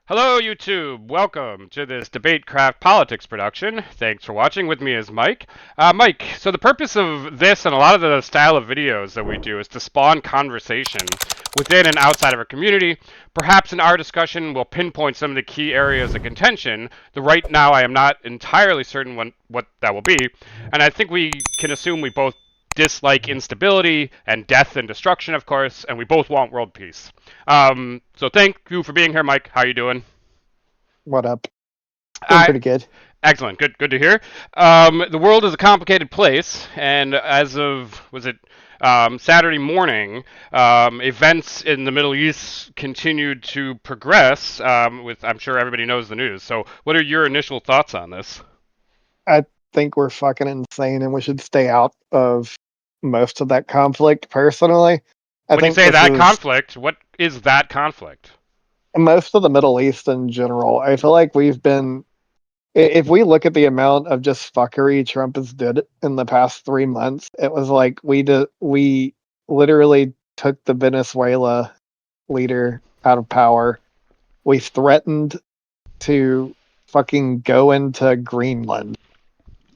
Hello, YouTube. Welcome to this DebateCraft politics production. Thanks for watching. With me is Mike. Mike, so the purpose of this and a lot of the style of videos that we do is to spawn conversation within and outside of our community. Perhaps in our discussion, we'll pinpoint some of the key areas of contention. The right now, I am not entirely certain what that will be, and I think we can assume we both dislike instability and death and destruction, of course, and we both want world peace. So thank you for being here, Mike. How you doing? What up? Doing I pretty good. Excellent. Good to hear. The world is a complicated place, and as of was it Saturday morning, events in the Middle East continued to progress. With I'm sure everybody knows the news. So, what are your initial thoughts on this? I think we're fucking insane and we should stay out of most of that conflict personally. I When you think say this that is conflict, what is that conflict? most of the Middle East in general. I feel like we've been, if we look at the amount of just fuckery Trump has did in the past 3 months, it was like we literally took the Venezuela leader out of power. We threatened to fucking go into Greenland,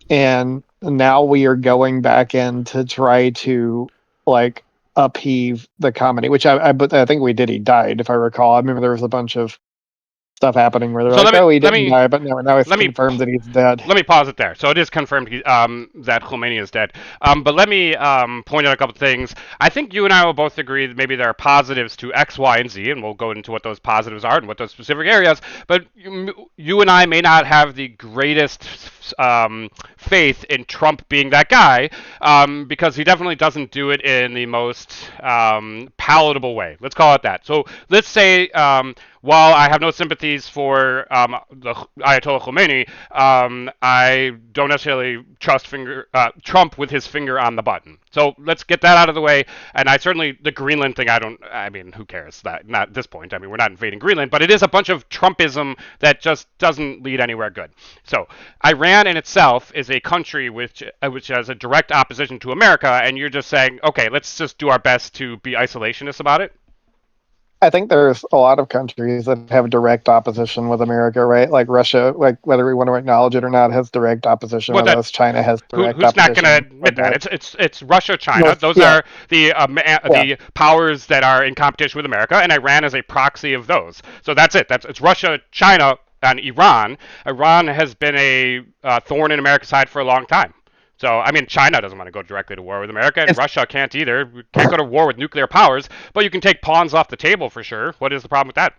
and now we are going back in to try to like upheave the comedy, which but I think we did. He died, if I recall. I remember there was a bunch of stuff happening where they're So like, let me "Oh, he let didn't me die," but now it's let me confirmed that he's dead. let me pause it there. So it is confirmed that Khomeini is dead. But let me point out a couple of things. I think you and I will both agree that maybe there are positives to X, Y, and Z, and we'll go into what those positives are and what those specific areas. But you and I may not have the greatest faith in Trump being that guy because he definitely doesn't do it in the most palatable way. Let's call it that. So let's say while I have no sympathies for the Ayatollah Khomeini, I don't necessarily trust Trump with his finger on the button. So let's get that out of the way. And I certainly the Greenland thing. I mean, who cares? That not at this point. I mean, we're not invading Greenland, but it is a bunch of Trumpism that just doesn't lead anywhere good. So Iran in itself is a country which has a direct opposition to America, and you're just saying, okay, let's just do our best to be isolationist about it. I think there's a lot of countries that have direct opposition with America, right? Like Russia, like whether we want to acknowledge it or not, has direct opposition Well, with that us. China has direct who's not going to opposition admit with that? us. It's Russia, China. North, Those yeah, are yeah. the powers that are in competition with America, and Iran is a proxy of those. So that's it. It's Russia, China, and Iran. Iran has been a thorn in America's side for a long time. So I mean, China doesn't want to go directly to war with America, and It's Russia can't either. We can't go to war with nuclear powers, but you can take pawns off the table for sure. What is the problem with that?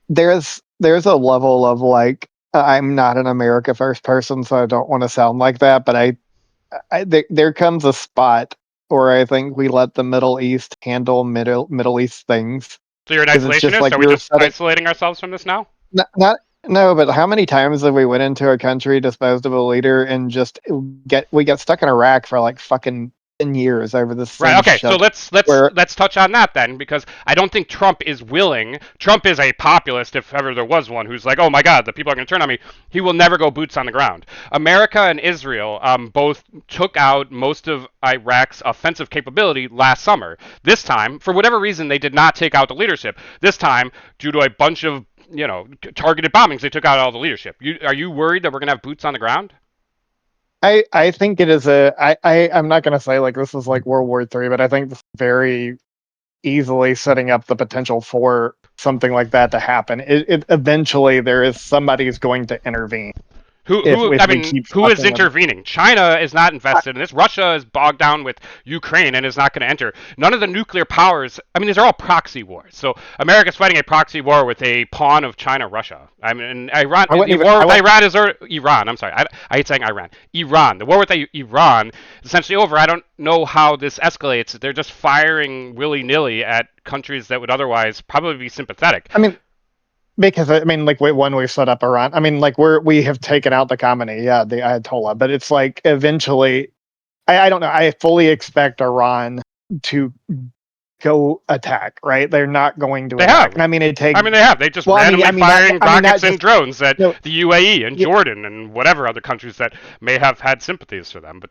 there's a level of like I'm not an America first person, so I don't want to sound like that, but there comes a spot where I think we let the Middle East handle Middle East things So you're an because it's just isolationist? like Are we you're just setting isolating ourselves from this now? not no, but how many times have we went into a country, disposed of a leader, and just get stuck in Iraq for like fucking 10 years over the Right. same Okay. So shit? let's Where let's touch on that then, because I don't think Trump is willing. Trump is a populist, if ever there was one, who's like, oh my God, the people are going to turn on me. He will never go boots on the ground. America and Israel both took out most of Iraq's offensive capability last summer. This time, for whatever reason, they did not take out the leadership. This time, due to a bunch of targeted bombings, they took out all the leadership. Are you worried that we're going to have boots on the ground? I think it is I'm not gonna say like this is like World War III, but I think this is very easily setting up the potential for something like that to happen. It eventually there is somebody who's going to intervene if I we mean, keep who is fucking with it. intervening? China is not I, invested in this. Russia is bogged down with Ukraine and is not going to enter. None of the nuclear powers. I mean, these are all proxy wars. So America's fighting a proxy war with a pawn of China, Russia. I mean, Iran. I wouldn't The even war I with wouldn't Iran is Iran. I'm sorry. I hate saying Iran. Iran. The war with Iran is essentially over. I don't know how this escalates. They're just firing willy nilly at countries that would otherwise probably be sympathetic. I mean because I mean, like, when we set up Iran, I mean, like, we have taken out the Khamenei, yeah, the Ayatollah, but it's like eventually, I don't know. I fully expect Iran to go attack. Right? They're not going to They attack. have. And I mean, it takes. I mean, they have. They just Well, randomly firing not rockets and just drones at no, the UAE and yeah, Jordan and whatever other countries that may have had sympathies for them, but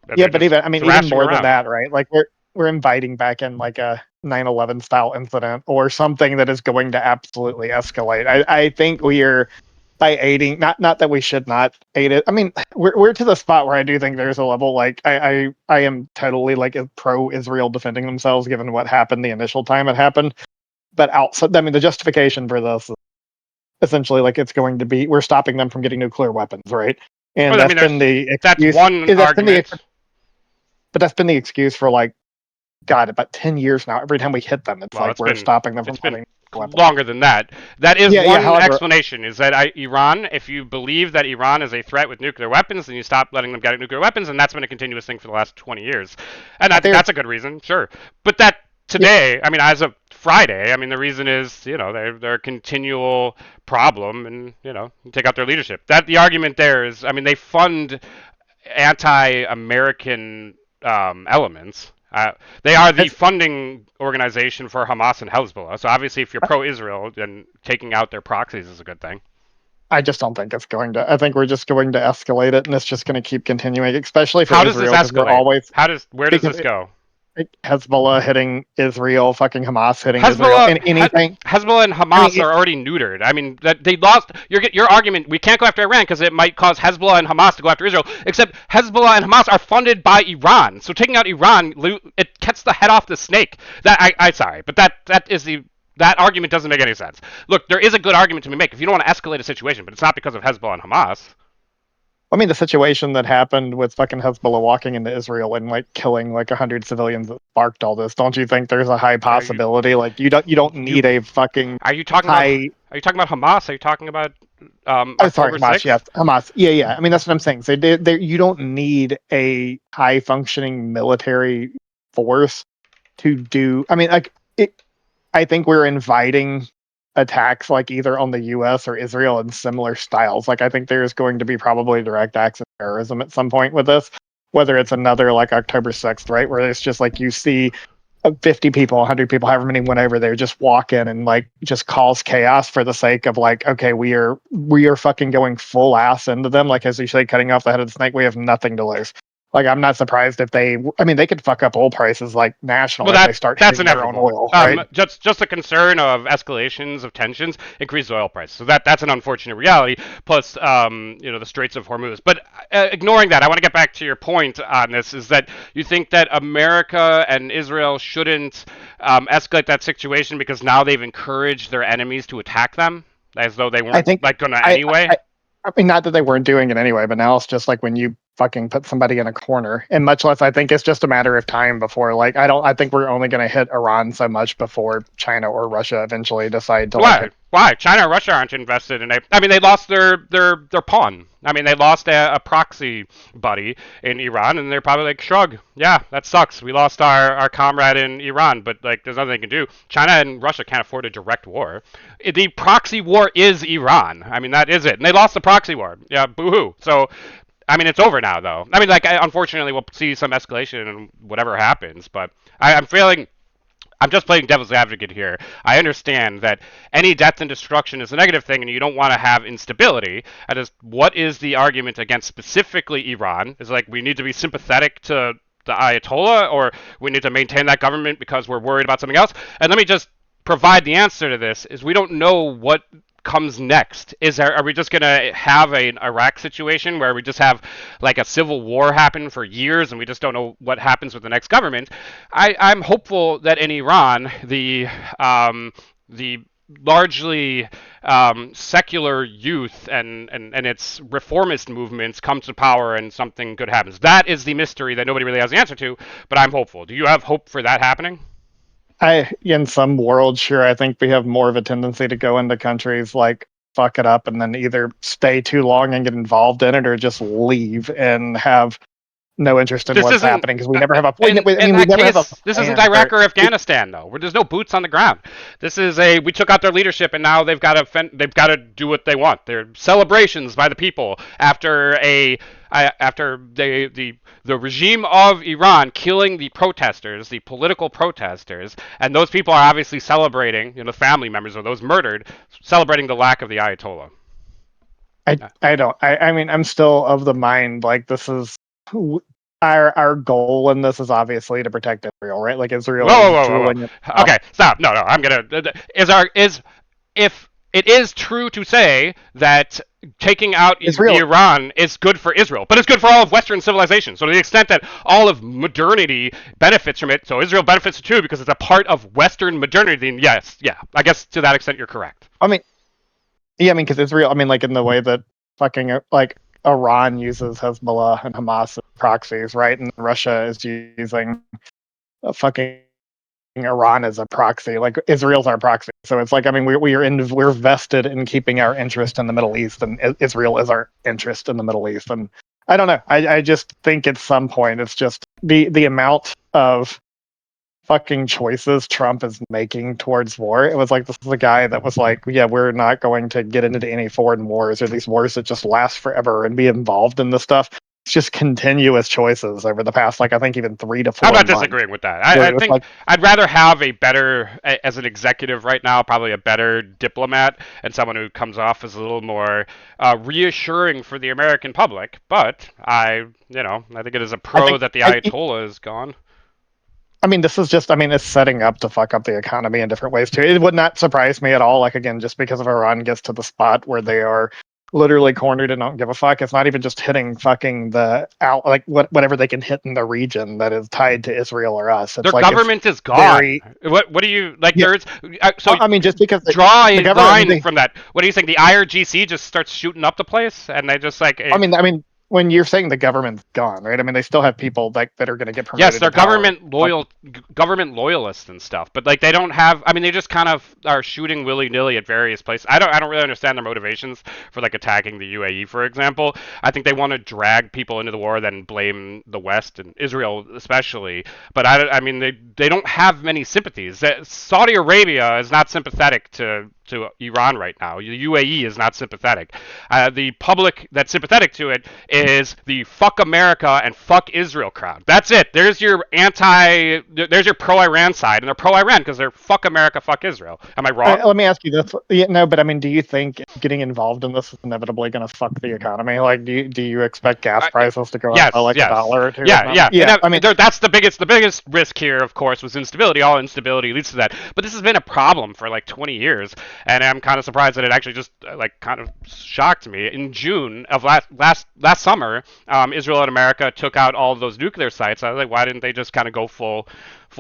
yeah, they're but just even I mean, even thrashing more than around. that, right? Like we're inviting back in like a 9/11 style incident or something that is going to absolutely escalate. I think we are by aiding, not that we should not aid it. I mean, we're to the spot where I do think there's a level like I am totally like pro Israel defending themselves given what happened the initial time it happened. But outside, I mean, the justification for this is essentially like it's going to be we're stopping them from getting nuclear weapons, right? And Well, I that's mean, been the that's excuse. one That's been the argument. but that's been the excuse for like God about 10 years now. Every time we hit them, it's Well, like we're stopping them from it's been having weapons. longer than that. That is Yeah, yeah. one However, explanation. Is that Iran? If you believe that Iran is a threat with nuclear weapons, then you stop letting them get nuclear weapons, and that's been a continuous thing for the last 20 years. And there's that's a good reason, sure. But that yeah, today, I mean, as of Friday, I mean, the reason is they're a continual problem, and you take out their leadership. That the argument there is, I mean, they fund anti-American elements. They are the it's, funding organization for Hamas and Hezbollah. So obviously, if you're pro-Israel, then taking out their proxies is a good thing. I just don't think it's going to. I think we're just going to escalate it, and it's just going to keep continuing, especially for How does this Israel, because we're escalate? always Where does because this go? Hezbollah hitting Israel, fucking Hamas hitting Israel, Hezbollah, and anything. Hezbollah and I mean, Hamas are already neutered. I mean, that they lost. Your argument. We can't go after Iran because it might cause Hezbollah and Hamas to go after Israel. Except Hezbollah and Hamas are funded by Iran. So taking out Iran, it cuts the head off the snake. I sorry, but that argument doesn't make any sense. Look, there is a good argument to be made if you don't want to escalate a situation, but it's not because of Hezbollah and Hamas. I mean, the situation that happened with fucking Hezbollah walking into Israel and like killing like 100 civilians that sparked all this. Don't you think there's a high possibility? Like you don't need a fucking Are you talking about? high. Are you talking about Hamas? Are you talking about Oh, sorry, October Hamas. 6th? Yes, Hamas. Yeah, yeah. I mean, that's what I'm saying. So you don't need a high functioning military force to do. I mean, like it. I think we're inviting attacks like either on the U.S. or Israel in similar styles. Like I think there's going to be probably direct acts of terrorism at some point with this, whether it's another like October 6th, right, where it's just like you see 50 people, 100 people, however many went over there, just walk in and like just cause chaos for the sake of like, okay, we are fucking going full ass into them. Like as you say, cutting off the head of the snake, we have nothing to lose. Like I'm not surprised if they. I mean, they could fuck up oil prices like nationally Well, if they start that's hitting their own inevitable. oil, right? Just a concern of escalations of tensions increase oil prices. So that's an unfortunate reality. Plus, the Straits of Hormuz. But ignoring that, I want to get back to your point on this. Is that you think that America and Israel shouldn't escalate that situation because now they've encouraged their enemies to attack them as though they I weren't think like gonna I, anyway? I mean, not that they weren't doing it anyway, but now it's just like when you fucking put somebody in a corner, and much less, I think it's just a matter of time before, like, I think we're only going to hit Iran so much before China or Russia eventually decide to like Why? it. Why? China and Russia aren't invested in it. I mean, they lost their pawn. I mean, they lost a proxy buddy in Iran, and they're probably like, shrug. Yeah, that sucks. We lost our comrade in Iran, but like, there's nothing they can do. China and Russia can't afford a direct war. The proxy war is Iran. I mean, that is it. And they lost the proxy war. Yeah, boo-hoo. So, I mean, it's over now, though. I mean, like, unfortunately, we'll see some escalation in whatever happens, but I'm feeling. I'm just playing devil's advocate here. I understand that any death and destruction is a negative thing, and you don't want to have instability. I just, what is the argument against specifically Iran? Is like we need to be sympathetic to the Ayatollah, or we need to maintain that government because we're worried about something else? And let me just provide the answer to this: is we don't know what comes next. Are we just gonna have an Iraq situation where we just have like a civil war happen for years and we just don't know what happens with the next government? I'm hopeful that in Iran the largely secular youth and its reformist movements come to power and something good happens. That is the mystery that nobody really has the answer to, but I'm hopeful. Do you have hope for that happening? In some worlds, sure, I think we have more of a tendency to go into countries like fuck it up and then either stay too long and get involved in it or just leave and have no interest in This what's isn't happening because we never have a. I in mean, we that never have a case. This isn't plan Iraq for or it. Afghanistan though, where there's no boots on the ground. This is we took out their leadership and now they've got to do what they want. They're celebrations by the people after the regime of Iran killing the protesters, the political protesters, and those people are obviously celebrating, family members of those murdered, celebrating the lack of the Ayatollah. I don't. I mean, I'm still of the mind like this is. our goal in this is obviously to protect Israel, right? Like Israel Whoa, whoa, is whoa, whoa, drooling at the whoa. top. Okay, stop. No, no. I'm gonna. Is if it is true to say that taking out Israel, Iran is good for Israel, but it's good for all of Western civilization. So to the extent that all of modernity benefits from it, so Israel benefits too because it's a part of Western modernity. Then yes, yeah. I guess to that extent you're correct. I mean, yeah, I mean, because Israel, I mean, like in the way that fucking like Iran uses Hezbollah and Hamas as proxies, right? And Russia is using fucking Iran as a proxy. Like Israel's our proxy, so it's like I mean, we're vested in keeping our interest in the Middle East, and Israel is our interest in the Middle East. And I don't know. I just think at some point it's just the amount of fucking choices Trump is making towards war. It was like this is a guy that was like, yeah, we're not going to get into any foreign wars or these wars that just last forever and be involved in this stuff. It's just continuous choices over the past, like I think even 3 to 4 I'm not months. disagreeing with that. Where I it was think like, I'd rather have a better, as an executive right now, probably a better diplomat and someone who comes off as a little more reassuring for the American public. But I think it is a I pro think that the Ayatollah is gone. I mean, this is just, I mean, it's setting up to fuck up the economy in different ways too. It would not surprise me at all. Like, again, just because if Iran gets to the spot where they are literally cornered and don't give a fuck, it's not even just hitting fucking the out, like whatever they can hit in the region that is tied to Israel or us. Their It's like, it's government is gone. very, What do you like? yeah. There's so I mean, just because draw the a government, I mean, line from that. What do you think? The IRGC just starts shooting up the place, and they just like I mean, when you're saying the government's gone, right? I mean, they still have people like that are going to get yes, promoted they're to power. government loyalists and stuff, but like they don't have. I mean, they just kind of are shooting willy nilly at various places. I don't really understand their motivations for like attacking the UAE, for example. I think they want to drag people into the war, then blame the West and Israel especially. But I mean, they don't have many sympathies. Saudi Arabia is not sympathetic to Iran right now. The UAE is not sympathetic. The public that's sympathetic to it is the fuck America and fuck Israel crowd. That's it. There's your there's your pro-Iran side, and they're pro-Iran because they're fuck America, fuck Israel. Am I wrong? Let me ask you this. Yeah, no, but I mean, do you think getting involved in this is inevitably going to fuck the economy? Like, do you expect gas I, prices to go up by yes, like a yes. dollar or two or Yeah, something? yeah. Yeah, I mean, That's the biggest risk here, of course, was instability. All instability leads to that. But this has been a problem for like 20 years, and I'm kind of surprised that it actually just like kind of shocked me. In June of last summer, Israel and America took out all of those nuclear sites. I was like, why didn't they just kind of go full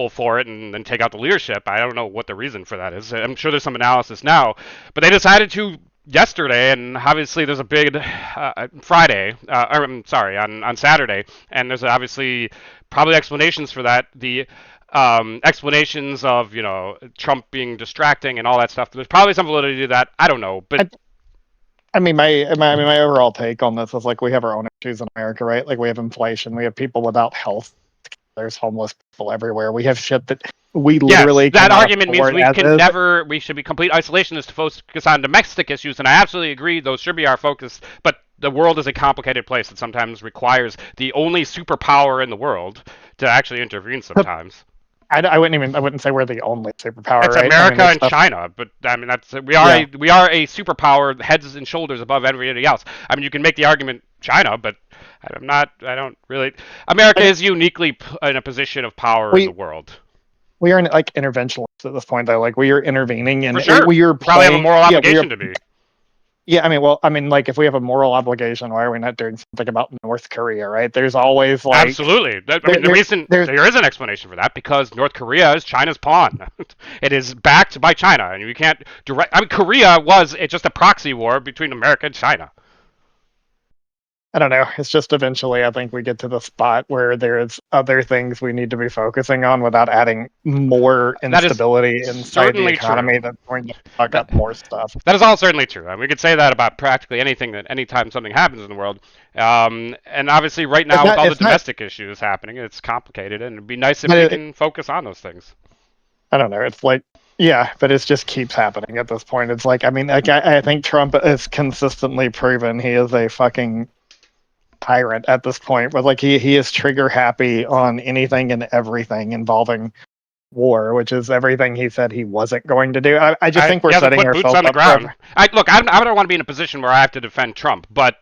for it and then take out the leadership? I don't know what the reason for that is. I'm sure there's some analysis now, but they decided to yesterday, and obviously there's a big Friday, or I'm sorry, on Saturday, and there's obviously probably explanations for that. The explanations of Trump being distracting and all that stuff. There's probably some validity to that. I don't know, but I mean, my overall take on this is like we have our own issues in America, right? Like we have inflation, we have people without health, there's homeless people everywhere. We have shit that we yes, literally that cannot argument means afford as is. we should be complete isolationists to focus on domestic issues, and I absolutely agree those should be our focus, but the world is a complicated place that sometimes requires the only superpower in the world to actually intervene sometimes. I wouldn't say we're the only superpower, It's right? I mean, America there's and stuff. China, but I mean Yeah, we are a superpower, heads and shoulders above everybody else. I mean, you can make the argument China, but I don't really. America but is uniquely in a position of power in the we world. we are like interventionalists at this point, though. Like we are intervening For and sure, we are we probably have a playing. moral Yeah, we are. obligation to be. Yeah, I mean, well, I mean, like if we have a moral obligation, why are we not doing something about North Korea, right? There's always like Absolutely. I there, mean, the there reason there's there is an explanation for that because North Korea is China's pawn. It is backed by China, and you can't direct. I mean, Korea was just a proxy war between America and China. I don't know. It's just eventually, I think we get to the spot where there's other things we need to be focusing on without adding more That is instability inside the certainly economy true. that's going to fuck That up more stuff. that is all certainly true. I mean, we could say that about practically anything that anytime something happens in the world. And obviously, right It's now with not. all the It's not. domestic issues happening, it's complicated, and it'd be nice if But we can focus on those things. I don't know. It's like, yeah, but it just keeps happening at this point. It's like, I mean, like I think Trump has consistently proven he is a fucking tyrant at this point. But like he is trigger happy on anything and everything involving war, which is everything he said he wasn't going to do. I just think He we're hasn't setting put boots ourselves on the up ground. for. I don't want to be in a position where I have to defend Trump, but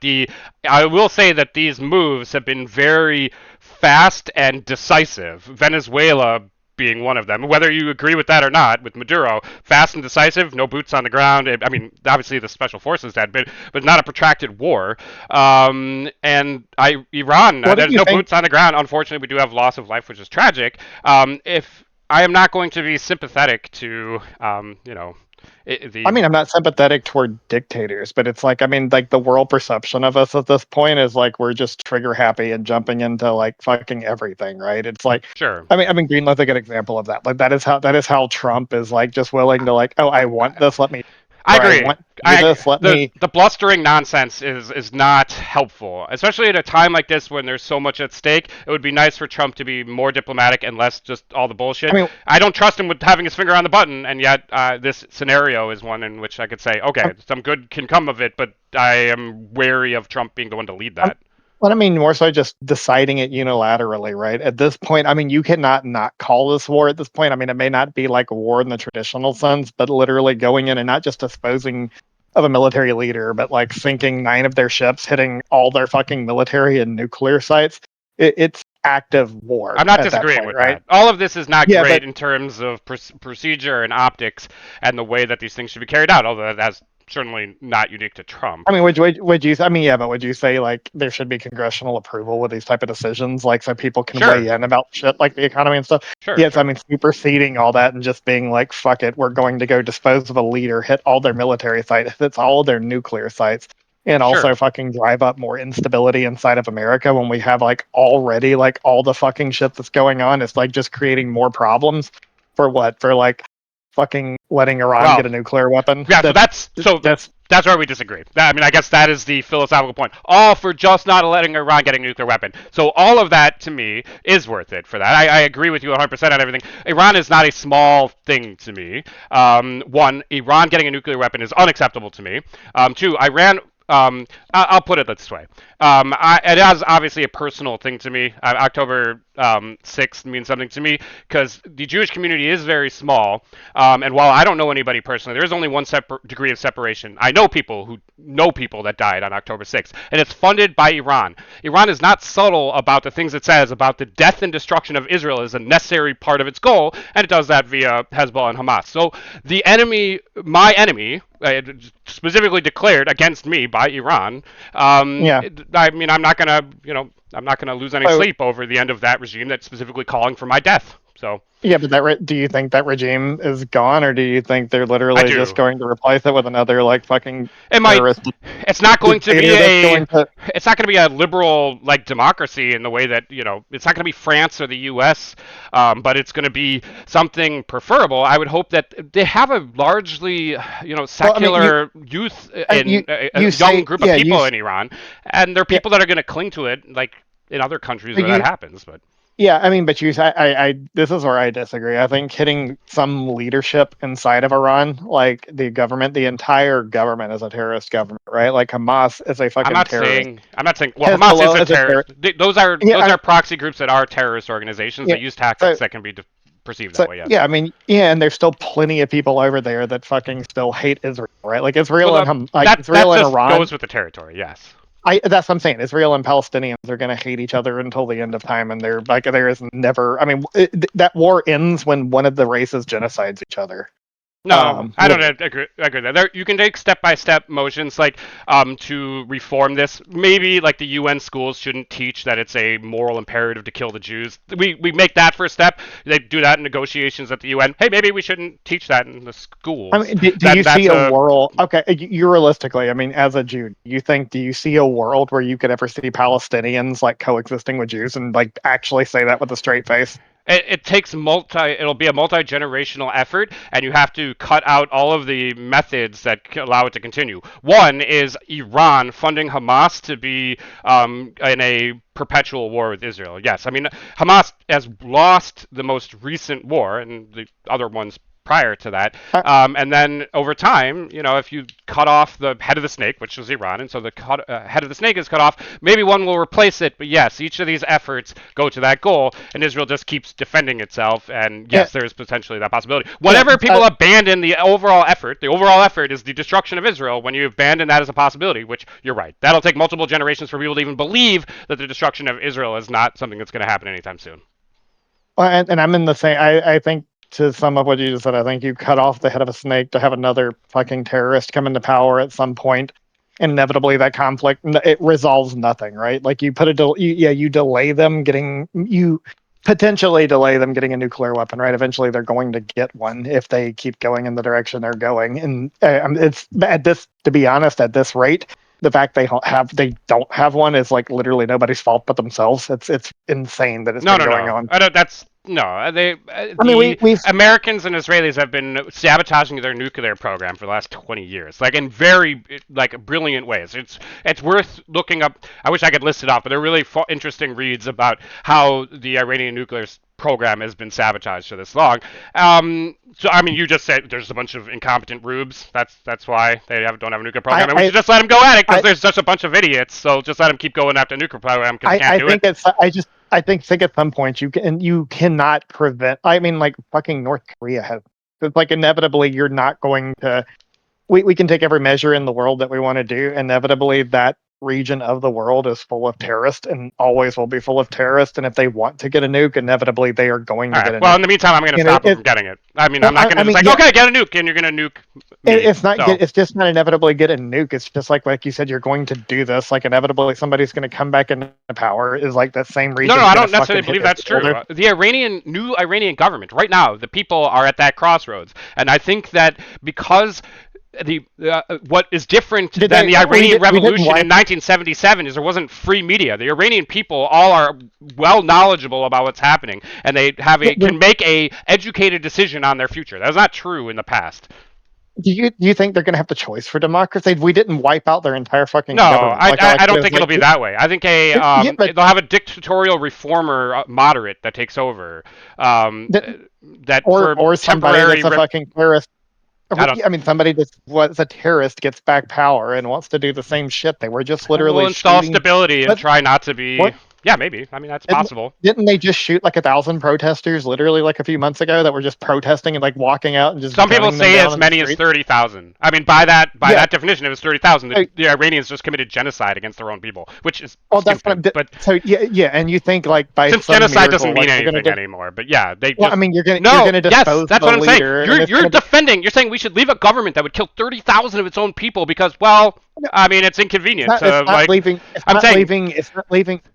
I will say that these moves have been very fast and decisive. Venezuela being one of them. Whether you agree with that or not, with Maduro, fast and decisive, no boots on the ground. I mean, obviously the special forces had, but not a protracted war. Iran, What do there's you no think? boots on the ground. Unfortunately, we do have loss of life, which is tragic. If I am not going to be sympathetic to, I the mean, I'm not sympathetic toward dictators, but it's like, I mean, like the world perception of us at this point is like we're just trigger happy and jumping into like fucking everything, right? It's like, sure. I mean, Greenland's a good example of that. Like that is how Trump is like just willing to like, oh, I want this, let me, I or I agree. want to do this, let The me. blustering nonsense is not helpful, especially at a time like this when there's so much at stake. It would be nice for Trump to be more diplomatic and less just all the I bullshit. mean, I don't trust him with having his finger on the button, and yet this scenario is one in which I could say, okay, I'm, some good can come of it, but I am wary of Trump being the one to lead I'm that. Well, I mean, more so just deciding it unilaterally, right? At this point, I mean, you cannot not call this war at this point. I mean, it may not be like a war in the traditional sense, but literally going in and not just disposing of a military leader, but like sinking 9 of their ships, hitting all their fucking military and nuclear sites. It's active war I'm not at that disagreeing point, with right? that. All of this is not Yeah, great but in terms of procedure and optics and the way that these things should be carried out, although that's certainly not unique to Trump. I mean, would you? I mean, yeah, but would you say like there should be congressional approval with these type of decisions, like so people can Sure, weigh in about shit like the economy and stuff? sure, Yes, I sure, mean, superseding all that and just being like, fuck it, we're going to go dispose of a leader, hit all their military sites, hits all their nuclear sites, and also sure. fucking drive up more instability inside of America when we have like already like all the fucking shit that's going on. It's like just creating more problems for what? For like fucking letting Iran Well, get a nuclear weapon? yeah. That's That's where we disagree. I mean, I guess that is the philosophical point. All for just not letting Iran get a nuclear weapon. So all of that to me is worth it for that. I agree with you 100% on everything. Iran is not a small thing to me. One, Iran getting a nuclear weapon is unacceptable to me. Two, Iran. I'll put it this way. It is obviously a personal thing to me. October 6th means something to me because the Jewish community is very small. And while I don't know anybody personally, there is only one degree of separation. I know people who know people that died on October 6th, and it's funded by Iran. Iran is not subtle about the things it says about the death and destruction of Israel as a necessary part of its goal, and it does that via Hezbollah and Hamas. So the enemy, my enemy, specifically declared against me by Iran. yeah. I mean, I'm not gonna, I'm not gonna lose any So sleep over the end of that regime that's specifically calling for my death. So yeah, but do you think that regime is gone, or do you think they're I literally just do. going to replace it with another like fucking It might. terrorist It's not going to be dictator that's a. going to? It's not going to be a liberal like democracy in the way that It's not going to be France or the U.S. But it's going to be something preferable. I would hope that they have a largely Well, I mean, secular youth you in a you young say group of yeah, people in Iran, and there are yeah, people that are going to cling to it like in other countries but where that you happens. But yeah, I mean, but this is where I disagree. I think hitting some leadership inside of Iran, like the government, the entire government is a terrorist government, right? Like Hamas is a I'm fucking not terrorist. saying I'm not saying well Hamas is Hezbollah a is a terrorist. terrorist. Those Yeah, are proxy groups that are terrorist organizations yeah. that use tactics So that can be perceived that So way. Yes. yeah, I mean, yeah, and there's still plenty of people over there that fucking still hate Israel, right? Like Well, that Israel and just Iran. goes with the territory. Yes. That's what I'm saying. Israel and Palestinians are going to hate each other until the end of time, and they're like there is never. I mean, that war ends when one of the races genocides each other. No, I don't Literally. agree with that. You can take step-by-step motions like to reform this. Maybe like the UN schools shouldn't teach that it's a moral imperative to kill the Jews. We make that first step. They do that in negotiations at the UN. Hey, maybe we shouldn't teach that in the I schools. mean, do Then you see that's a a world? Okay, you realistically, I mean, as a Jew, do you see a world where you could ever see Palestinians like coexisting with Jews and like actually say that with a straight face? it takes it'll be a multi-generational effort, and you have to cut out all of the methods that allow it to continue. One is Iran funding Hamas to be in a perpetual war with Israel. Yes, I mean Hamas has lost the most recent war, and the other ones prior to that. I, And then over time, if you cut off the head of the snake, which was Iran, and so the head of the snake is cut off, maybe one will replace it. But yes, each of these efforts go to that goal, and Israel just keeps defending itself. And yeah, yes, there is potentially that possibility. yeah, Whenever people abandon the overall effort is the destruction of Israel. When you abandon that as a possibility, which you're right, that'll take multiple generations for people to even believe that the destruction of Israel is not something that's going to happen anytime soon. and I'm in the same. I think to sum up what you just said, I think you cut off the head of a snake to have another fucking terrorist come into power at some point. Inevitably, that conflict it resolves nothing, right? Like you put you delay them getting you potentially delay them getting a nuclear weapon, right? Eventually, they're going to get one if they keep going in the direction they're going. And it's at this, to be honest, at this rate, the fact they don't have one is like literally nobody's fault but themselves. It's insane that it's No, been no, going no. on. I don't, that's no. I mean, we've Americans and Israelis have been sabotaging their nuclear program for the last 20 years, like in very brilliant ways. It's worth looking up. I wish I could list it off, but they're really interesting reads about how the Iranian nuclear program has been sabotaged for this long. So I mean, you just said there's a bunch of incompetent rubes. That's why they don't have a nuclear program, and we should just let them go at it because there's such a bunch of idiots. So just let them keep going after the nuclear program because they can't do it. I think at some point you cannot prevent. I mean, like fucking North Korea has. It's like inevitably you're not going to. We can take every measure in the world that we want to do. Inevitably, that region of the world is full of terrorists and always will be full of terrorists. And if they want to get a nuke, inevitably they are going to All get right. a Well, nuke. in the meantime, I'm going to stop them from getting it. I mean, I'm not going to mean, okay, get a nuke, and you're going to nuke me. It's not. So. It's just not inevitably get a nuke. It's just like you said, you're going to do this. Like inevitably, somebody's going to come back into power. Is like that same region. No, I don't necessarily believe that's true. The new Iranian government, right now, the people are at that crossroads, and I think that because what is different than the Iranian Revolution in 1977 is there wasn't free media. The Iranian people all are well knowledgeable about what's happening, and they can make a educated decision on their future. That's not true in the past. Do you think they're going to have the choice for democracy? We didn't wipe out their entire fucking no, government. I don't think it'll be that way. I think they'll have a dictatorial reformer moderate that takes over. Or somebody that's a fucking terrorist. I mean, somebody that was a terrorist gets back power and wants to do the same shit. They were just literally we'll install stability and try not to be. What? Yeah, maybe. I mean, that's possible. Didn't they just shoot like 1,000 protesters literally like a few months ago that were just protesting and like walking out and just? Some people say as many as 30,000. I mean, by that definition, it was 30,000. The Iranians just committed genocide against their own people, which is stupid. But so yeah, and you think like by since genocide doesn't mean anything anymore, but yeah, they. Well, I mean, you're gonna dispose that's the what I'm saying. leader, You're defending. You're saying we should leave a government that would kill 30,000 of its own people because, well, I mean, it's inconvenient. It's not leaving.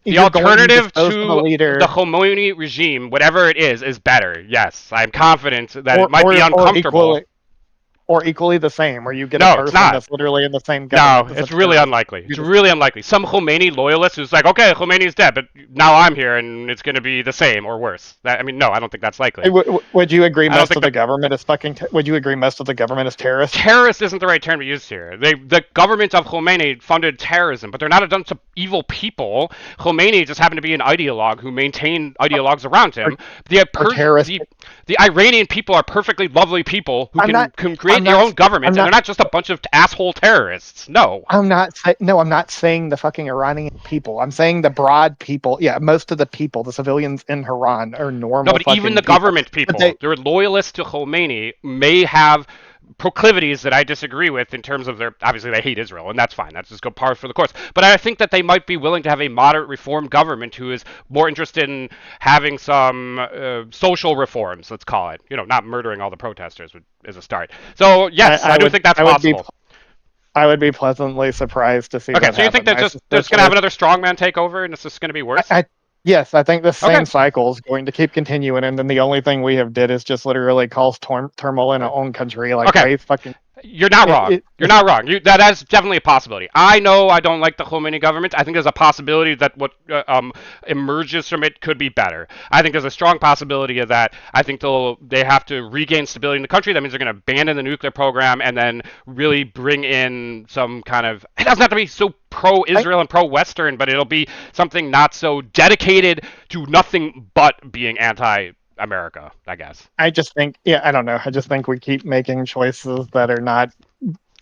The alternative to the Khomeini regime, whatever it is better. Yes, I'm confident that it might be uncomfortable. Or equally the same, where you get a person that's literally in the same government. No, it's really unlikely. It's really unlikely. Some Khomeini loyalist who's like, okay, Khomeini's dead, but now I'm here and it's going to be the same or worse. No, I don't think that's likely. Would you agree most of the government is fucking? Would you agree most of the government is terrorist? Terrorist isn't the right term to use here. The government of Khomeini funded terrorism, but they're not a bunch of evil people. Khomeini just happened to be an ideologue who maintained ideologues around him. The Iranian people are perfectly lovely people who can create their own government, and they're not just a bunch of asshole terrorists. No. I'm not saying the fucking Iranian people. I'm saying the broad people. Yeah, most of the people, the civilians in Iran, are normal. No, but even the government people, they're loyalists to Khomeini, may have proclivities that I disagree with in terms of obviously they hate Israel, and that's fine. That's just go par for the course. But I think that they might be willing to have a moderate reform government who is more interested in having some social reforms, let's call it. Not murdering all the protesters is a start. So yes, I do think that's possible. I would be pleasantly surprised to see. Okay, so you think that there's going to have another strongman takeover, and it's just going to be worse? Yes, I think the same cycle is going to keep continuing, and then the only thing we have did is just literally cause turmoil in our own country. Like, You're not wrong. You're not wrong. That is definitely a possibility. I know I don't like the Khomeini government. I think there's a possibility that what emerges from it could be better. I think there's a strong possibility of that. I think they have to regain stability in the country. That means they're going to abandon the nuclear program and then really bring in some kind of... It doesn't have to be so pro-Israel and pro-Western, but it'll be something not so dedicated to nothing but being anti America, I guess. I just think, yeah, I don't know. I just think we keep making choices that are not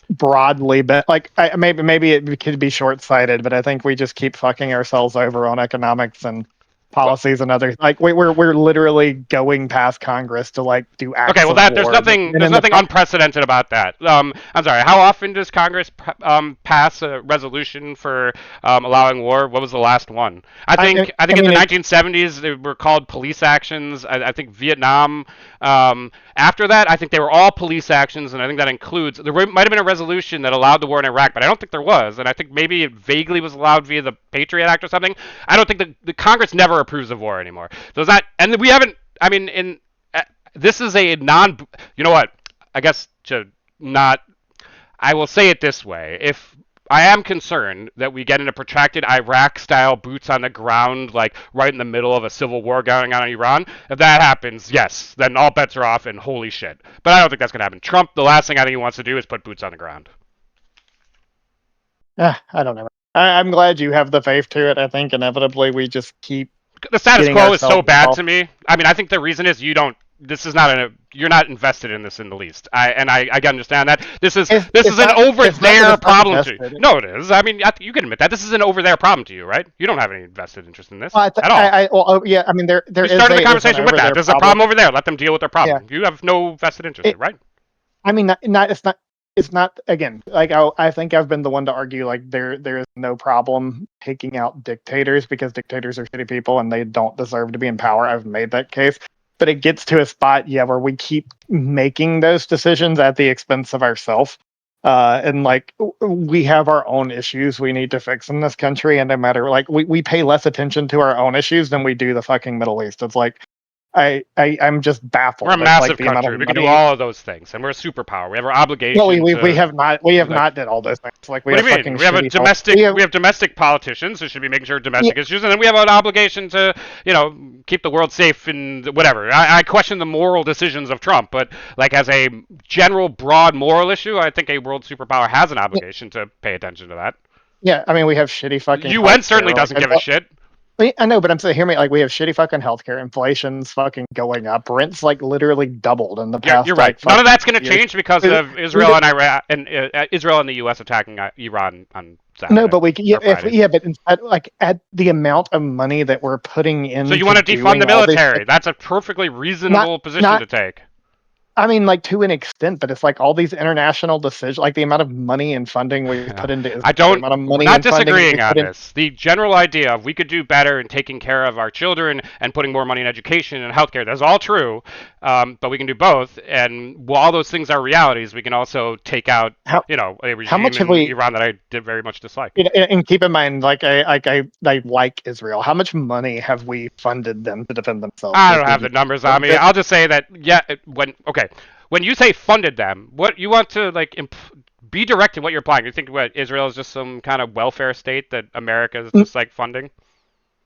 broadly, but like maybe it could be short-sighted, but I think we just keep fucking ourselves over on economics and Well, policies and other like we're literally going past Congress to like do okay, acts well of that there's war. nothing And there's in the nothing unprecedented about that. I'm sorry. How often does Congress pass a resolution for allowing war? What was the last one? I think in the mean 1970s they were called police actions. I think Vietnam. After that, I think they were all police actions, and I think that includes might have been a resolution that allowed the war in Iraq, but I don't think there was, and I think maybe it vaguely was allowed via the Patriot Act or something. I don't think the Congress never approves of war anymore. So is that, and we haven't. I mean, this is a non. You know what? I guess to not. I will say it this way: if I am concerned that we get in a protracted Iraq-style boots on the ground, like right in the middle of a civil war going on in Iran. If that happens, yes, then all bets are off, and holy shit. But I don't think that's gonna happen. Trump, the last thing I think he wants to do is put boots on the ground. I don't know. I'm glad you have the faith to it. I think inevitably we just keep The status getting quo is so ourselves bad involved. to me. I mean, I think the reason is you don't. This is not a. You're not invested in this in the least. I understand that. This is an over It's not that there it's not problem to you. invested. No, it is. I mean, you can admit that this is an over there problem to you, right? You don't have any vested interest in this Well, at all. well, oh, yeah. I mean, there You started the is an conversation with over that. there There's a problem. problem over there. Let them deal with their Yeah. problem. You have no vested interest in It, it, right? I mean, not it's not. It's not again. Like I think I've been the one to argue like there is no problem taking out dictators because dictators are shitty people and they don't deserve to be in power. I've made that case, but it gets to a spot, yeah, where we keep making those decisions at the expense of ourselves. And like we have our own issues we need to fix in this country, and no matter like we pay less attention to our own issues than we do the fucking Middle East. It's like I'm just We're a baffled at like massive the amount country. of We can do money. all of those things, and we're a superpower. We have our No, obligation we to. have Like, not did all those things. Like we what do have you fucking mean? We have a shitty health. We have we have domestic politicians who should be making sure yeah, domestic issues, and then we have an obligation to, keep the world safe and whatever. I question the moral decisions of Trump, but like as a general broad moral issue, I think a world superpower has an yeah, obligation to pay attention to that. yeah. I mean, we have shitty fucking UN certainly healthcare. Like doesn't give a shit. I know, but I'm saying, hear me. Like we have shitty fucking healthcare. Inflation's fucking going up. Rent's like literally doubled in the You're past right. like None of fucking that's going to years. change because We, of we, Israel and Iraq and Israel and the U.S. attacking Iran on no, Saturday but we yeah, or Friday. but instead, like at the amount of money that we're putting So you into want to defund doing the all this shit, military? That's a perfectly not reasonable position not to take. I mean, like to an extent, but it's like all these international decisions, like the amount of money and funding we've put into I Israel, the don't. amount of We're money not and funding disagreeing we've put on in. this. The general idea of we could do better in taking care of our children and putting more money in education and healthcare, that's all true. But we can do both. And while all those things are realities, we can also take out, How a how regime much have in we? Iran that I did very much dislike. And keep in mind, I like Israel. How much money have we funded them to defend themselves? I Like don't have the numbers on me. that- I'll just say that yeah, when you say funded them, what you want to like be direct in what you're applying. You think what Israel is just some kind of welfare state that America is just like funding?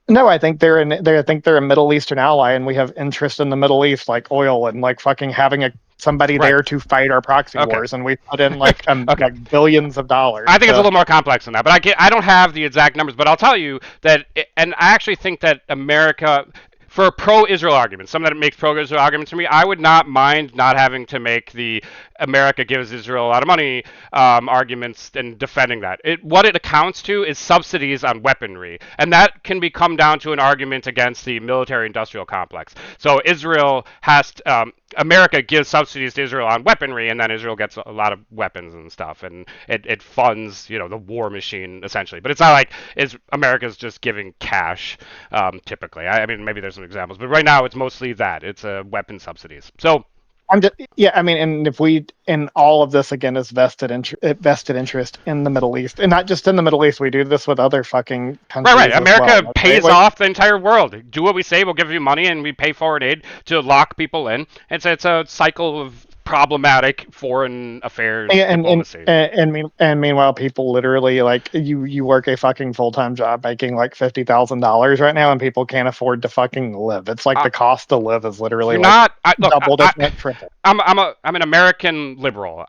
no, I think I think they're a Middle Eastern ally, and we have interest in the Middle East, like oil and like fucking having somebody Right. there to fight our proxy Okay. wars, and we put in like Okay. like billions of dollars. I think it's a little more complex than that, but I don't have the exact numbers, but I'll tell you that, and I actually think that America, for pro-Israel arguments, some that makes pro-Israel arguments for me, I would not mind not having to make the America gives Israel a lot of money arguments and defending that. What it accounts to is subsidies on weaponry, and that can come down to an argument against the military-industrial complex. So America gives subsidies to Israel on weaponry, and then Israel gets a lot of weapons and stuff, and it funds, the war machine essentially. But it's not like America's just giving cash typically. I mean, maybe there's some examples, but right now it's mostly that it's weapon subsidies. So I'm just yeah. I mean, and if we and all of this again is vested interest in the Middle East, and not just in the Middle East. We do this with other fucking countries right. as America well. Okay? pays Like, off the entire world. Do what we say. We'll give you money, and we pay foreign aid to lock people in. It's a cycle of problematic foreign affairs and and diplomacy. and meanwhile, people literally like you work a fucking full-time job making like $50,000 right now, and people can't afford to fucking live. It's like Uh, the cost to live is literally you're like not. Look, doubled, if not triple. I'm an American liberal.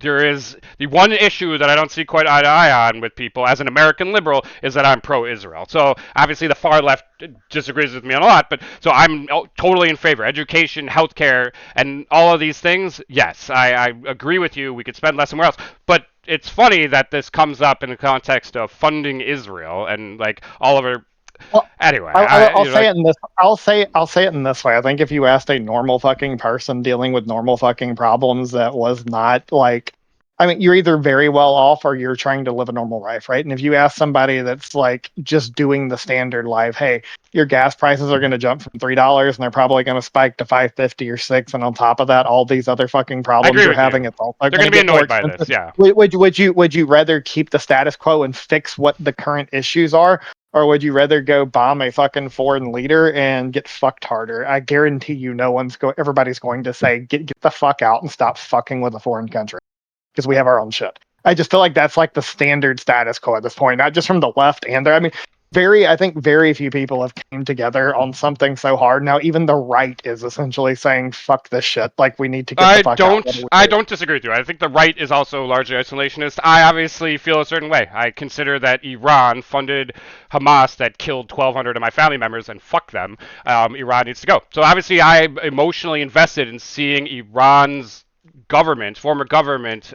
There is the one issue that I don't see quite eye to eye on with people as an American liberal is that I'm pro-Israel. So obviously the far left disagrees with me on a lot, but so I'm totally in favor. Education, healthcare, and all of these things. Yes, I agree with you. We could spend less somewhere else, but it's funny that this comes up in the context of funding Israel and like all of our. Well, Anyway, I'll say like, it in this. I'll say it in this way. I think if you asked a normal fucking person dealing with normal fucking problems that was not like, I mean, you're either very well off or you're trying to live a normal life, right? And if you ask somebody that's like just doing the standard life, hey, your gas prices are going to jump from $3 and they're probably going to spike to 5.50 or 6, and on top of that, all these other fucking I problems agree you're with having, you. it's also They're going going to to be get more annoyed by this. expensive. Yeah. Would you rather keep the status quo and fix what the current issues are? Or would you rather go bomb a fucking foreign leader and get fucked harder? I guarantee you, everybody's going to say, get the fuck out and stop fucking with a foreign country because we have our own shit. I just feel like that's like the standard status quo at this point, not just from the left and there. I mean, I think very few people have came together on something so hard. Now, even the right is essentially saying, fuck this shit. Like, we need to get the fuck out. What do we I do? don't disagree with you. I think the right is also largely isolationist. I obviously feel a certain way. I consider that Iran funded Hamas that killed 1,200 of my family members, and fuck them. Iran needs to go. So obviously, I'm emotionally invested in seeing Iran's former government,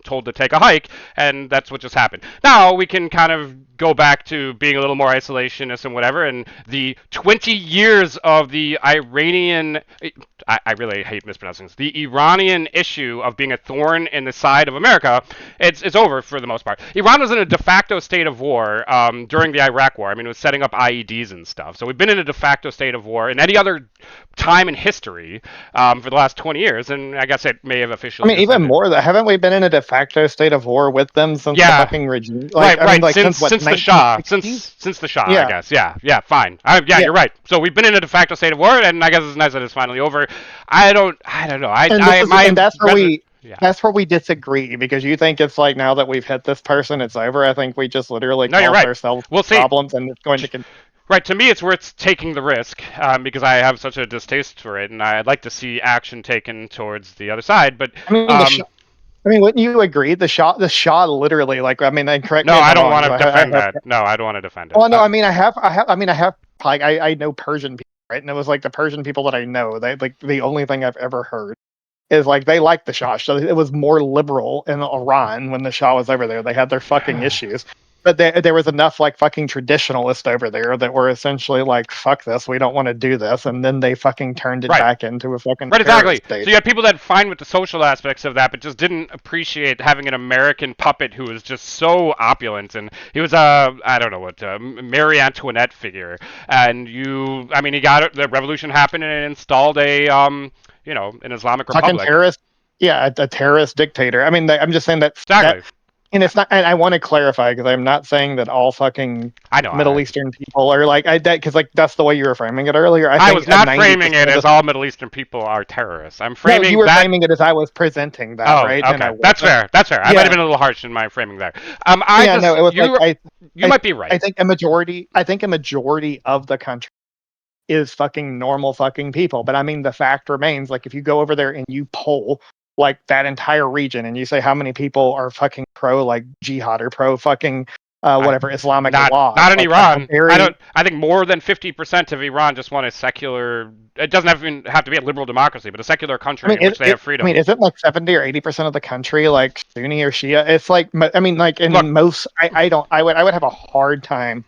told to take a hike, and that's what just happened. Now we can kind of go back to being a little more isolationist and whatever, and the 20 years of the Iranian. I really hate mispronouncing this. The Iranian issue of being a thorn in the side of America, it's over for the most part. Iran was in a de facto state of war during the Iraq War. I mean, it was setting up IEDs and stuff. So we've been in a de facto state of war in any other time in history for the last 20 years, and I guess it may have I officially mean, just even ended. more. Haven't we been in a de facto state of war with them since the Yeah, fucking regime? Like, right, I mean, right. like since what, Since the Shah, 1960s? since the Shah, I Yeah, guess. Yeah, yeah, fine. Yeah, yeah. you're right. So we've been in a de facto state of war, and I guess it's nice that it's finally over. I don't know. And Yeah. that's where we disagree, because you think it's like now that we've hit this person, it's over. I think we just literally No, you're caused right. ourselves We'll see. problems, and it's going to continue. Right, to me, it's worth taking the risk because I have such a distaste for it, and I'd like to see action taken towards the other side. But I mean, um, wouldn't you agree? The Shah literally, like, I mean, and correct no, me if I I'm don't wrong, want to because defend that. No, I don't want to defend it. well, no, I mean, like, I know Persian people, right? And it was like the Persian people that I know, they like the only thing I've ever heard is like they like the Shah. So it was more liberal in Iran when the Shah was over there. They had their fucking issues, but there was enough like fucking traditionalists over there that were essentially like, "Fuck this, we don't want to do this," and then they fucking turned it Right. back into a fucking Right, exactly. terrorist state. So you had people that fine with the social aspects of that, but just didn't appreciate having an American puppet who was just so opulent, and he was a I don't know what Marie Antoinette figure, and I mean, he got it. The revolution happened and it installed an Islamic Fucking republic. terrorist, yeah, a terrorist dictator. I mean, I'm just saying that Exactly. and it's not, and I want to clarify, because I'm not saying that all fucking I know. Middle Eastern people are like because like that's the way you were framing it earlier. I I think was not 90% framing it of as the, all Middle Eastern people are terrorists. I'm no, you framing were that. framing it as I was presenting that, Oh, right? And I okay. That's wasn't. fair. That's fair. I might have Yeah, been a little harsh in my framing there. yeah, no, it was like You I, might be right. I think a majority of the country is fucking normal fucking people. But I mean, the fact remains, like, if you go over there and you poll like that entire region and you say how many people are fucking pro like jihad or pro fucking I, whatever Islamic not laws, in like a Iran. very I think more than 50% of Iran just want a secular. It doesn't even have to be a liberal democracy, but a secular I country mean, in which they have I mean, freedom. is it like 70 or 80% of the country like Sunni or Shia? It's like, I mean, like Look, in most, I would have a hard time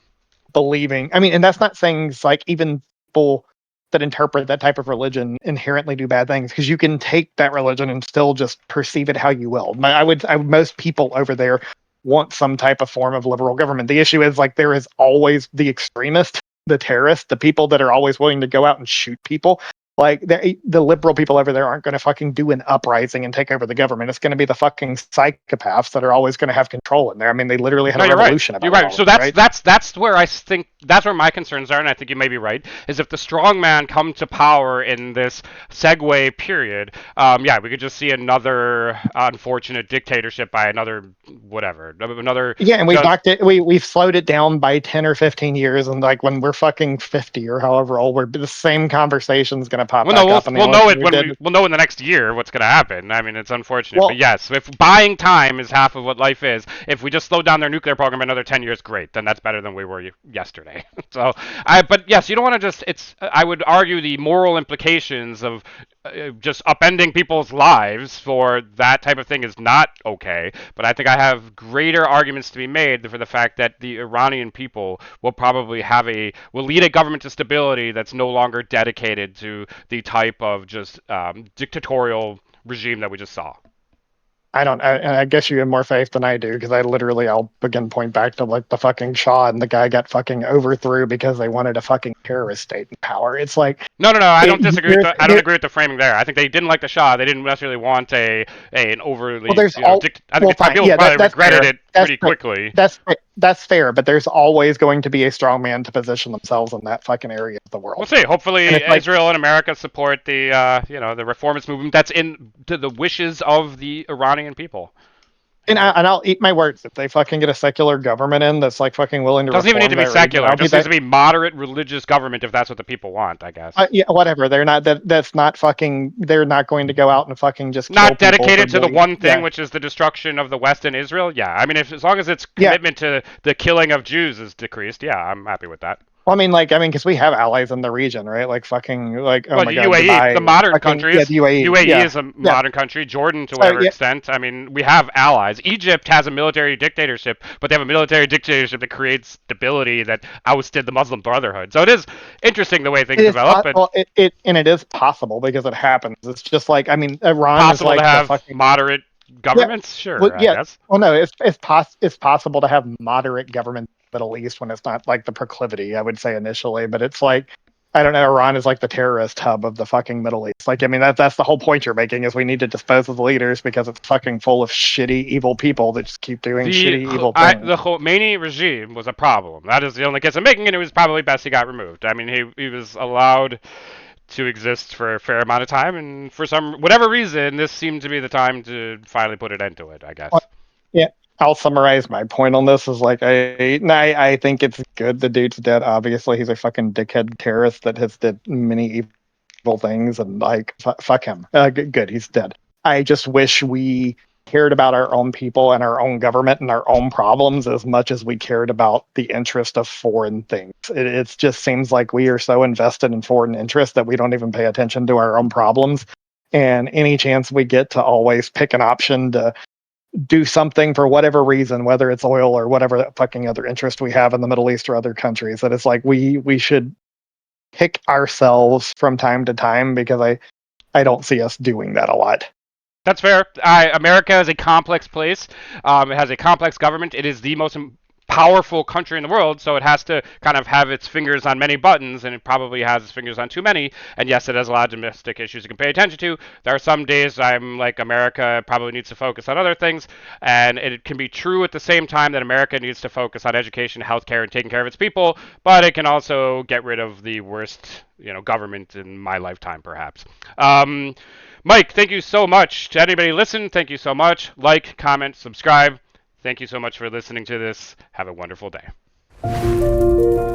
believing. I mean, and that's not saying it's like even people that interpret that type of religion inherently do bad things, because you can take that religion and still just perceive it how you will. Most people over there want some type of form of liberal government. The issue is like there is always the extremist, the terrorist, the people that are always willing to go out and shoot people. Like the liberal people over there aren't going to fucking do an uprising and take over the government. It's going to be the fucking psychopaths that are always going to have control in there. I mean, they literally had No, a you're right. revolution You're about it right. So already, right? that's where I think that's where my concerns are, and I think you may be right. Is if the strongman come to power in this segue period, yeah, we could just see another unfortunate dictatorship by another whatever, another Yeah, and we've just. knocked it. We've slowed it down by 10 or 15 years, and like when we're fucking 50 or however old, we're the same conversation's going to pop Well, no, back up, and the we'll only know thing it we when did. we'll know in the next year what's going to happen. I mean, it's unfortunate, but Well, yes, if buying time is half of what life is, if we just slow down their nuclear program another 10 years, great. Then that's better than we were yesterday. So, but yes, you don't want to just. It's. I would argue the moral implications of just upending people's lives for that type of thing is not okay. But I think I have greater arguments to be made for the fact that the Iranian people will probably will lead a government to stability that's no longer dedicated to the type of just dictatorial regime that we just saw. I don't. I guess you have more faith than I do because I'll begin point back to like the fucking Shah and the guy got fucking overthrew because they wanted a fucking terrorist state in power. It's like No, no, no. I don't disagree with I don't here. agree with the framing there. I think they didn't like the Shah. They didn't necessarily want an Well, overly, there's all. I think Well, the fine. people Yeah, probably that's regretted fair. it pretty quickly. That's fair. But there's always going to be a strong man to position themselves in that fucking area of the We'll world. see. And Hopefully, it's like, Israel and America support the reformist movement that's in to the wishes of the Iranian people. and I'll eat my words if they fucking get a secular government in that's like fucking willing to Doesn't even need reform to be that region. secular. I'll It be just needs that. to be moderate religious government if that's what the people want, I guess. Yeah, whatever. They're not that. That's not fucking. They're not going to go out and fucking just kill Not people for dedicated to the doing. one thing, Yeah, which is the destruction of the West and Israel. Yeah, I mean, as long as its yeah. commitment to the killing of Jews is decreased, yeah, I'm happy with that. Well, because we have allies in the region, right? Like fucking, like oh Well, my the god, UAE, the Dubai, modern fucking yeah, countries. the UAE, UAE yeah, is a yeah. modern country. Jordan, to So whatever yeah, extent. I mean, we have allies. Egypt has a military dictatorship, but they have a military dictatorship that creates stability that ousted the Muslim Brotherhood. So it is interesting the way it things is develop, and well, it is possible because it happens. It's just like Iran is possible to like the have fucking moderate yeah, governments. well, Sure, I yeah. guess. Well, no, it's possible to have moderate government in the Middle East when it's not like the proclivity. I would say initially, but it's like I don't know. Iran is like the terrorist hub of the fucking Middle East. Like, that's the whole point you're making is we need to dispose of the leaders because it's fucking full of shitty, evil people that just keep doing shitty, evil things. The Khomeini regime was a problem. That is the only case I'm making, and it was probably best he got removed. I mean, he was allowed to exist for a fair amount of time, and for some whatever reason, this seemed to be the time to finally put an end to it. I guess. Yeah, I'll summarize my point on this is like I think it's good the dude's dead. Obviously, he's a fucking dickhead terrorist that has did many evil things, and like fuck him. Good, he's dead. I just wish we cared about our own people and our own government and our own problems as much as we cared about the interest of foreign things. It just seems like we are so invested in foreign interests that we don't even pay attention to our own problems. And any chance we get to always pick an option to do something for whatever reason, whether it's oil or whatever fucking other interest we have in the Middle East or other countries, that it's like we should pick ourselves from time to time because I don't see us doing that a lot. That's fair. America is a complex place. It has a complex government. It is the most powerful country in the world, so it has to kind of have its fingers on many buttons, and it probably has its fingers on too many. And yes, it has a lot of domestic issues you can pay attention to. There are some days I'm like, America probably needs to focus on other things, and it can be true at the same time that America needs to focus on education, healthcare, and taking care of its people, but it can also get rid of the worst, government in my lifetime, perhaps. Mike, thank you so much. To anybody listen, thank you so much. Like, comment, subscribe. Thank you so much for listening to this. Have a wonderful day.